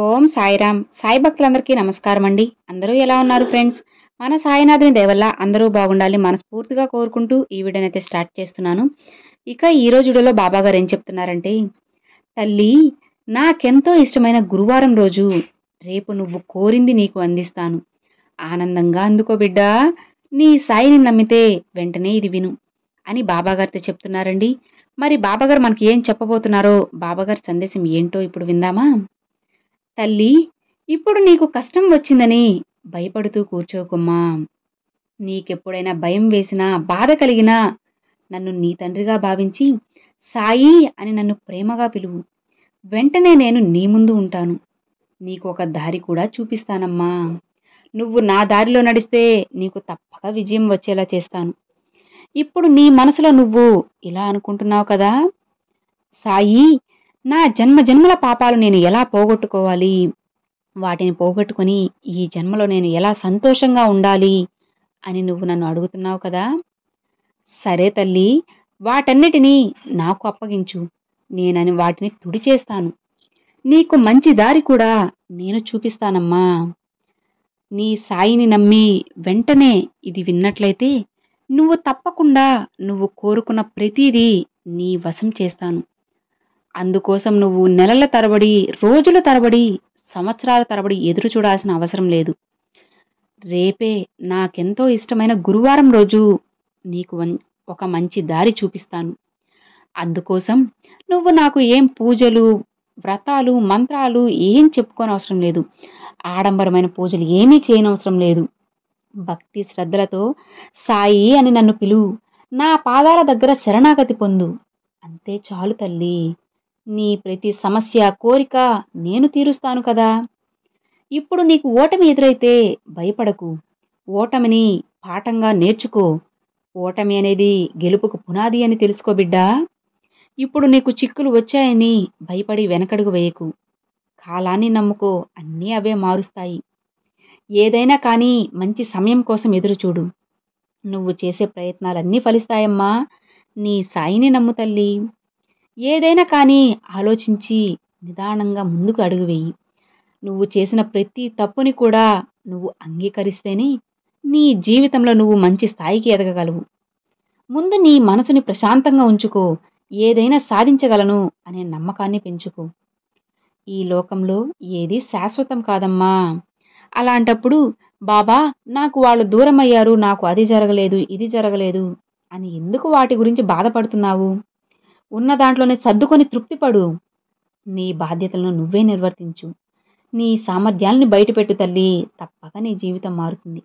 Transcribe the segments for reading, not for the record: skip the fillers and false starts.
ఓం సాయిరామ్. సాయి భక్తులందరికీ నమస్కారం అండి. అందరూ ఎలా ఉన్నారు ఫ్రెండ్స్? మన సాయినాథుని దయ వల్ల అందరూ బాగుండాలి మనస్ఫూర్తిగా కోరుకుంటూ ఈ వీడియోనైతే స్టార్ట్ చేస్తున్నాను. ఇక ఈ రోజు వీడియోలో బాబాగారు ఏం చెప్తున్నారంటే, తల్లి, నాకెంతో ఇష్టమైన గురువారం రోజు రేపు నువ్వు కోరింది నీకు అందిస్తాను. ఆనందంగా అందుకో బిడ్డా. నీ సాయిని నమ్మితే వెంటనే ఇది విను అని బాబాగారితో చెప్తున్నారండి. మరి బాబాగారు మనకి ఏం చెప్పబోతున్నారో, బాబాగారి సందేశం ఏంటో ఇప్పుడు విందామా? తల్లి, ఇప్పుడు నీకు కష్టం వచ్చిందని భయపడుతూ కూర్చోకుమ్మా. నీకెప్పుడైనా భయం వేసినా, బాధ కలిగినా నన్ను నీ తండ్రిగా భావించి సాయి అని నన్ను ప్రేమగా పిలువు. వెంటనే నేను నీ ముందు ఉంటాను. నీకు ఒక దారి కూడా చూపిస్తానమ్మా. నువ్వు నా దారిలో నడిస్తే నీకు తప్పక విజయం వచ్చేలా చేస్తాను. ఇప్పుడు నీ మనసులో నువ్వు ఇలా అనుకుంటున్నావు కదా, సాయి, నా జన్మల పాపాలు నేను ఎలా పోగొట్టుకోవాలి, వాటిని పోగొట్టుకొని ఈ జన్మలో నేను ఎలా సంతోషంగా ఉండాలి అని నువ్వు నన్ను అడుగుతున్నావు కదా. సరే తల్లి, వాటన్నిటినీ నాకు అప్పగించు. నేనని వాటిని తుడిచేస్తాను. నీకు మంచి దారి కూడా నేను చూపిస్తానమ్మా. నీ సాయిని నమ్మి వెంటనే ఇది విన్నట్లయితే నువ్వు తప్పకుండా నువ్వు కోరుకున్న ప్రతిదీ నీ వశం చేస్తాను. అందుకోసం నువ్వు నెలల తరబడి, రోజుల తరబడి, సంవత్సరాల తరబడి ఎదురు చూడాల్సిన అవసరం లేదు. రేపే నాకెంతో ఇష్టమైన గురువారం రోజు నీకు ఒక మంచి దారి చూపిస్తాను. అందుకోసం నువ్వు నాకు ఏం పూజలు, వ్రతాలు, మంత్రాలు ఏం చెప్పుకోనవసరం లేదు. ఆడంబరమైన పూజలు ఏమీ చేయనవసరం లేదు. భక్తి శ్రద్ధలతో సాయి అని నన్ను పిలువు. నా పాదాల దగ్గర శరణాగతి పొందు. అంతే చాలు తల్లి. నీ ప్రతి సమస్య, కోరిక నేను తీరుస్తాను కదా. ఇప్పుడు నీకు ఓటమి ఎదురైతే భయపడకు. ఓటమిని పాఠంగా నేర్చుకో. ఓటమి అనేది గెలుపుకు పునాది అని తెలుసుకో బిడ్డా. ఇప్పుడు నీకు చిక్కులు వచ్చాయని భయపడి వెనకడుగు వేయకు. కాలాన్ని నమ్ముకో, అన్నీ అవే మారుస్తాయి. ఏదైనా కానీ మంచి సమయం కోసం ఎదురుచూడు. నువ్వు చేసే ప్రయత్నాలన్నీ ఫలిస్తాయమ్మా. నీ సాయిని నమ్ము తల్లి. ఏదైనా కానీ ఆలోచించి నిదానంగా ముందుకు అడుగు వేయి. నువ్వు చేసిన ప్రతి తప్పుని కూడా నువ్వు అంగీకరిస్తేనే నీ జీవితంలో నువ్వు మంచి స్థాయికి ఎదగగలవు. ముందు నీ మనసుని ప్రశాంతంగా ఉంచుకో. ఏదైనా సాధించగలను అనే నమ్మకాన్ని పెంచుకో. ఈ లోకంలో ఏది శాశ్వతం కాదమ్మా. అలాంటప్పుడు బాబా, నాకు వాళ్ళు దూరం అయ్యారు, నాకు అది జరగలేదు, ఇది జరగలేదు అని ఎందుకు వాటి గురించి బాధపడుతున్నావు? ఉన్న దాంట్లోనే సర్దుకొని తృప్తిపడు. నీ బాధ్యతలను నువ్వే నిర్వర్తించు. నీ సామర్థ్యాల్ని బయటపెట్టు తల్లి. తప్పక నీ జీవితం మారుతుంది.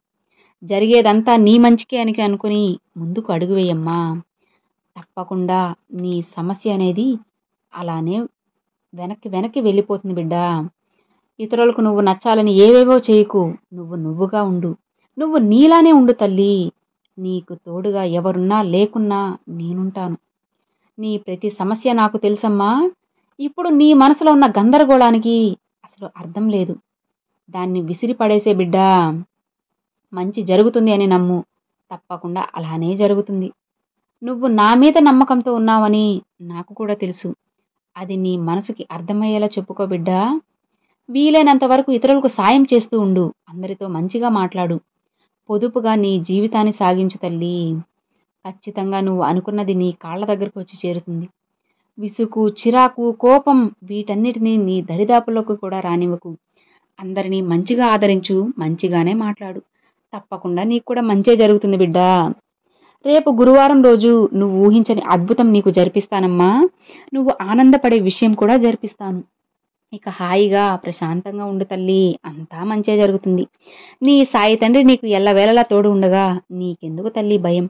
జరిగేదంతా నీ మంచికే అని అనుకుని ముందుకు అడుగు వేయమ్మా. తప్పకుండా నీ సమస్య అనేది అలానే వెనక్కి వెళ్ళిపోతుంది బిడ్డా. ఇతరులకు నువ్వు నచ్చాలని ఏవేవో చేయకు. నువ్వుగా ఉండు. నువ్వు నీలానే ఉండు తల్లి. నీకు తోడుగా ఎవరున్నా లేకున్నా నేనుంటాను. నీ ప్రతి సమస్య నాకు తెలుసమ్మా. ఇప్పుడు నీ మనసులో ఉన్న గందరగోళానికి అసలు అర్థం లేదు. దాన్ని విసిరి పడేసే బిడ్డా. మంచి జరుగుతుంది అని నమ్ము. తప్పకుండా అలానే జరుగుతుంది. నువ్వు నా మీద నమ్మకంతో ఉన్నావని నాకు కూడా తెలుసు. అది నీ మనసుకి అర్థమయ్యేలా చెప్పుకో బిడ్డా. వీలైనంత వరకు ఇతరులకు సాయం చేస్తూ ఉండు. అందరితో మంచిగా మాట్లాడు. పొదుపుగా నీ జీవితాన్ని సాగించు తల్లి. ఖచ్చితంగా నువ్వు అనుకున్నది నీ కాళ్ళ దగ్గరకు వచ్చి చేరుతుంది. విసుగు, చిరాకు, కోపం వీటన్నిటినీ నీ దరిదాపుల్లోకి కూడా రానివ్వకు. అందరినీ మంచిగా ఆదరించు. మంచిగానే మాట్లాడు. తప్పకుండా నీకు కూడా మంచే జరుగుతుంది బిడ్డా. రేపు గురువారం రోజు నువ్వు ఊహించని అద్భుతం నీకు జరిపిస్తానమ్మా. నువ్వు ఆనందపడే విషయం కూడా జరిపిస్తాను. ఇక హాయిగా ప్రశాంతంగా ఉండు తల్లి. అంతా మంచే జరుగుతుంది. నీ సాయి తండ్రి నీకు ఎల్లవేళలా తోడు ఉండగా నీకెందుకు తల్లి భయం?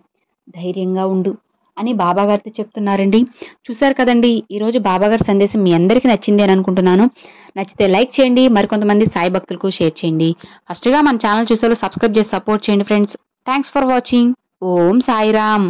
ధైర్యంగా ఉండు అని బాబాగారితో చెప్తున్నారండి. చూసారు కదండి, ఈరోజు బాబాగారి సందేశం మీ అందరికీ నచ్చింది అని అనుకుంటున్నాను. నచ్చితే లైక్ చేయండి. మరికొంతమంది సాయి భక్తులకు షేర్ చేయండి. ఫస్ట్గా మన ఛానల్ చూసేవాళ్ళు సబ్స్క్రైబ్ చేసి సపోర్ట్ చేయండి ఫ్రెండ్స్. Thanks for watching. ఓం సాయిరామ్.